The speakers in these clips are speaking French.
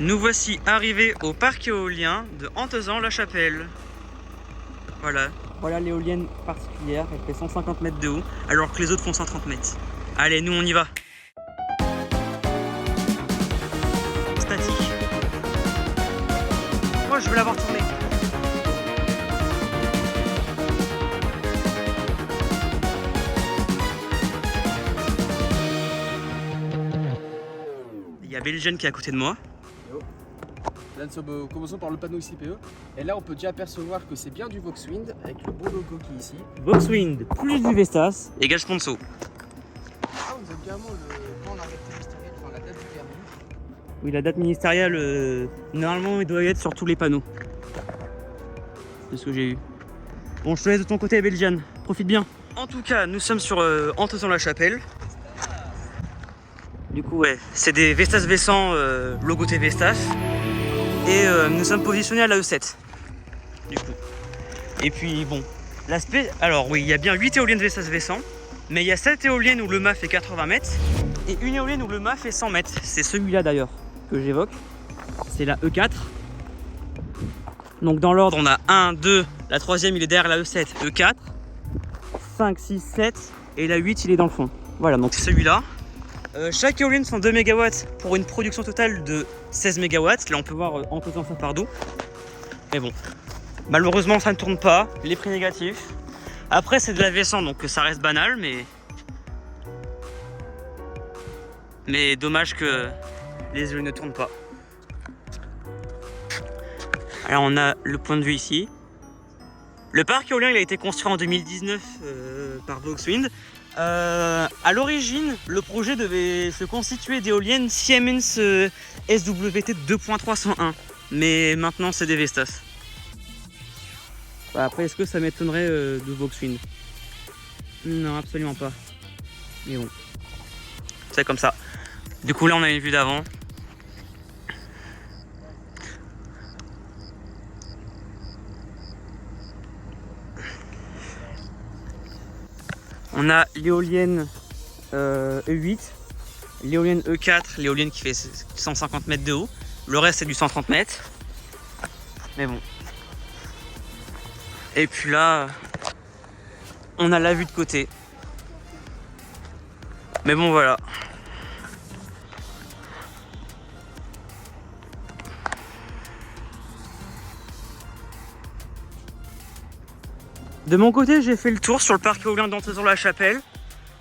Nous voici arrivés au parc éolien de Antezan-la-Chapelle. Voilà. Voilà l'éolienne particulière, elle fait 150 mètres de haut, alors que les autres font 130 mètres. Allez, nous on y va. Statique. Moi je veux la voir tourner. Il y a Belgian qui est à côté de moi. Là, nous commençons par le panneau ICPE. Et là, on peut déjà apercevoir que c'est bien du Voxwind avec le beau logo qui est ici. Voxwind plus du Vestas égale sponsor. Ah, vous avez également le plan d'arrêté ministériel, enfin la date du permis. Oui, la date ministérielle, normalement, il doit y être sur tous les panneaux. C'est ce que j'ai eu. Bon, je te laisse de ton côté, Belgian. Profite bien. En tout cas, nous sommes sur Antezan-la-Chapelle. Du coup, ouais, c'est des Vestas V100 logoté Vestas. Et nous sommes positionnés à la E7. Du coup. Et puis, bon, l'aspect. Alors, oui, il y a bien 8 éoliennes Vestas V100. Mais il y a 7 éoliennes où le mât fait 80 mètres. Et une éolienne où le mât fait 100 mètres. C'est celui-là d'ailleurs que j'évoque. C'est la E4. Donc, dans l'ordre, on a 1, 2. La troisième, il est derrière la E7. E4. 5, 6, 7. Et la 8, il est dans le fond. Voilà, donc c'est celui-là. Chaque éolienne sont 2 MW pour une production totale de 16 MW. Là on peut voir en pesant ça par dos. Mais bon, malheureusement ça ne tourne pas, les prix négatifs. Après c'est de la V100 donc ça reste banal, mais dommage que les éoliennes ne tournent pas. Alors on a le point de vue ici. Le parc éolien il a été construit en 2019 par Voxwind. À l'origine, le projet devait se constituer d'éoliennes Siemens SWT 2.301, mais maintenant c'est des Vestas. Après, est-ce que ça m'étonnerait de Voxwind? Non, absolument pas. Mais bon, c'est comme ça. Du coup, là, on a une vue d'avant. On a l'éolienne E8, l'éolienne E4, l'éolienne qui fait 150 mètres de haut. Le reste c'est du 130 mètres. Mais bon. Et puis là, on a la vue de côté. Mais bon voilà. De mon côté, j'ai fait le tour sur le parc éolien d'Antezan-la-Chapelle.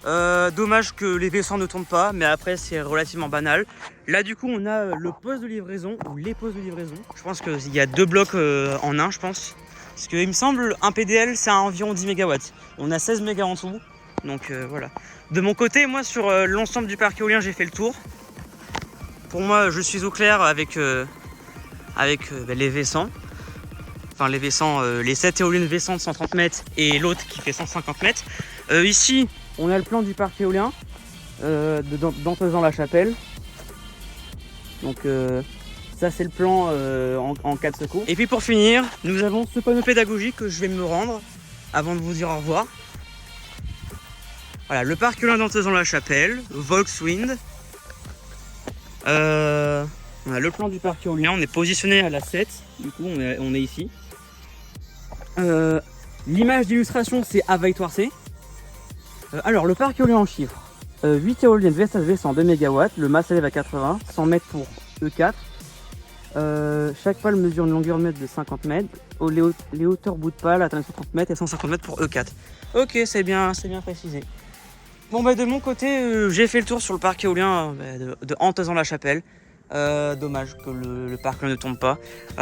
Dommage que les V100 ne tournent pas, mais après c'est relativement banal. Là du coup on a le poste de livraison, ou les postes de livraison. Je pense qu'il y a 2 blocs en un, je pense. Parce qu'il me semble un PDL c'est à environ 10 MW. On a 16 MW en dessous, donc voilà. De mon côté, moi sur l'ensemble du parc éolien j'ai fait le tour. Pour moi je suis au clair avec les V100. Enfin les V100, les 7 éoliennes V100 de 130 mètres et l'autre qui fait 150 mètres. Ici, on a le plan du parc éolien d'Antezan-la-Chapelle. Donc ça c'est le plan en cas de secours. Et puis pour finir, nous avons ce panneau pédagogique que je vais me rendre avant de vous dire au revoir. Voilà, le parc éolien d'Antezan-la-Chapelle, Voxwind. On a le plan du parc éolien, on est positionné à la 7, du coup on est ici. L'image d'illustration c'est Avaitoire C. Alors le parc éolien en chiffres, 8 éoliennes Vestas V100 2 MW, le mât s'élève à 80, 100 mètres pour E4. Chaque pale mesure une longueur de mètre de 50 mètres, les hauteurs bout de pale atteignent 130 mètres et 150 mètres pour E4. Ok, c'est bien précisé. Bon bah de mon côté, j'ai fait le tour sur le parc éolien de Antezan-la-Chapelle. Dommage que le parc ne tombe pas.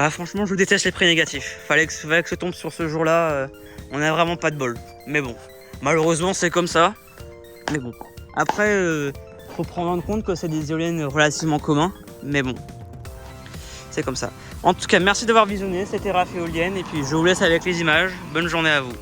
Franchement, je déteste les prix négatifs. Fallait que ça tombe sur ce jour-là. On n'a vraiment pas de bol. Mais bon, malheureusement, c'est comme ça. Mais bon, après, faut prendre en compte que c'est des éoliennes relativement communs. Mais bon, c'est comme ça. En tout cas, merci d'avoir visionné. C'était Raph Éolienne. Et puis, je vous laisse avec les images. Bonne journée à vous.